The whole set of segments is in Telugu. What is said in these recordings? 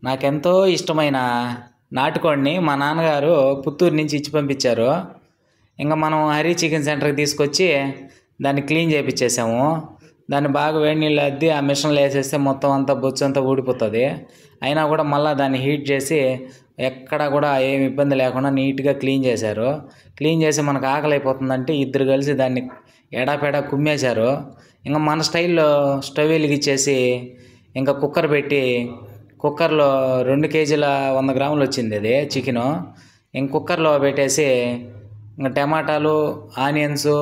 నాకెంతో ఇష్టమైన నాటుకోడిని మా నాన్నగారు పుత్తూరు నుంచి ఇచ్చి పంపించారు. ఇంకా మనం హరి చికెన్ సెంటర్కి తీసుకొచ్చి దాన్ని క్లీన్ చేయించేసాము. దాన్ని బాగా వేడి నీళ్ళు అద్ది ఆ మిషన్లో వేసేస్తే మొత్తం అంతా బొచ్చు అంతా ఊడిపోతుంది. అయినా కూడా మళ్ళీ దాన్ని హీట్ చేసి ఎక్కడ కూడా ఏమి ఇబ్బంది లేకుండా నీట్గా క్లీన్ చేశారు. క్లీన్ చేసి మనకు ఆకలి అయిపోతుందంటే ఇద్దరు కలిసి దాన్ని ఎడాపెడా కుమ్మేశారు. ఇంకా మన స్టైల్లో స్టవ్ వెలిగించేసి ఇంకా కుక్కర్ పెట్టి కుక్కర్లో 2 కేజీల 100 గ్రాములు వచ్చింది అది చికెను. ఇంక కుక్కర్లో పెట్టేసి ఇంకా టమాటాలు, ఆనియన్స్,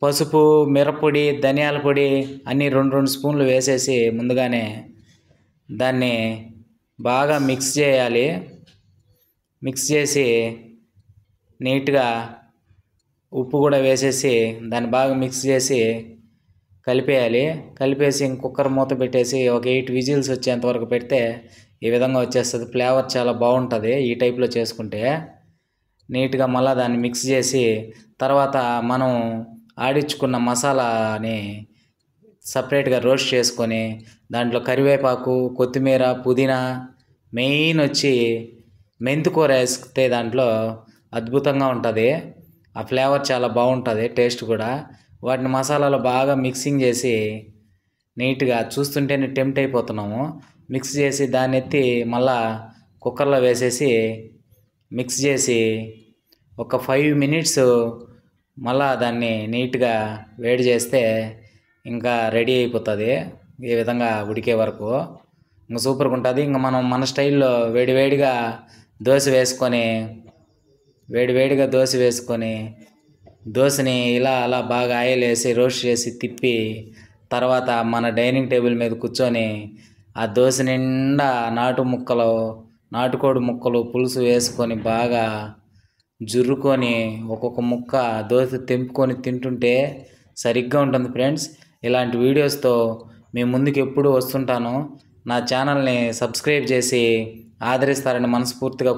పసుపు, మిరప్పొడి, ధనియాల పొడి అన్నీ 2 స్పూన్లు వేసేసి ముందుగానే దాన్ని బాగా మిక్స్ చేయాలి. మిక్స్ చేసి నీట్గా ఉప్పు కూడా వేసేసి దాన్ని బాగా మిక్స్ చేసి కలిపేయాలి. కలిపేసి ఇంక కుక్కర్ మూత పెట్టేసి ఒక 8 విజిల్స్ వచ్చేంత వరకు పెడితే ఈ విధంగా వచ్చేస్తుంది. ఫ్లేవర్ చాలా బాగుంటుంది ఈ టైప్లో చేసుకుంటే. నీట్గా మళ్ళీ దాన్ని మిక్స్ చేసి తర్వాత మనం ఆడించుకున్న మసాలాని సపరేట్గా రోస్ట్ చేసుకొని దాంట్లో కరివేపాకు, కొత్తిమీర, పుదీనా, మెయిన్ వచ్చి మెంతికూర వేస్తే దాంట్లో అద్భుతంగా ఉంటుంది. ఆ ఫ్లేవర్ చాలా బాగుంటుంది, టేస్ట్ కూడా. వాటిని మసాలాలో బాగా మిక్సింగ్ చేసి నీట్గా చూస్తుంటేనే టెంప్ట్ అయిపోతున్నాము. మిక్స్ చేసి దాన్ని ఎత్తి మళ్ళా కుక్కర్లో వేసేసి మిక్స్ చేసి ఒక 5 మినిట్స్ మళ్ళా దాన్ని నీట్గా వేడి చేస్తే ఇంకా రెడీ అయిపోతుంది. ఈ విధంగా ఉడికే వరకు ఇంకా సూపర్గా ఉంటుంది. ఇంకా మనం మన స్టైల్లో వేడివేడిగా దోశ వేసుకొని దోశని ఇలా అలా బాగా ఆయిల్ వేసి రోస్ట్ చేసి తిప్పి తర్వాత మన డైనింగ్ టేబుల్ మీద కూర్చొని ఆ దోశ నిండా నాటుకోడి ముక్కలు పులుసు వేసుకొని బాగా జుర్రుకొని ఒక్కొక్క ముక్క దోశ తెంపుకొని తింటుంటే సరిగ్గా ఉంటుంది ఫ్రెండ్స్. ఇలాంటి వీడియోస్తో మీ ముందుకు ఎప్పుడూ వస్తుంటాను. నా ఛానల్ని సబ్స్క్రైబ్ చేసి ఆదరిస్తారని మనస్ఫూర్తిగా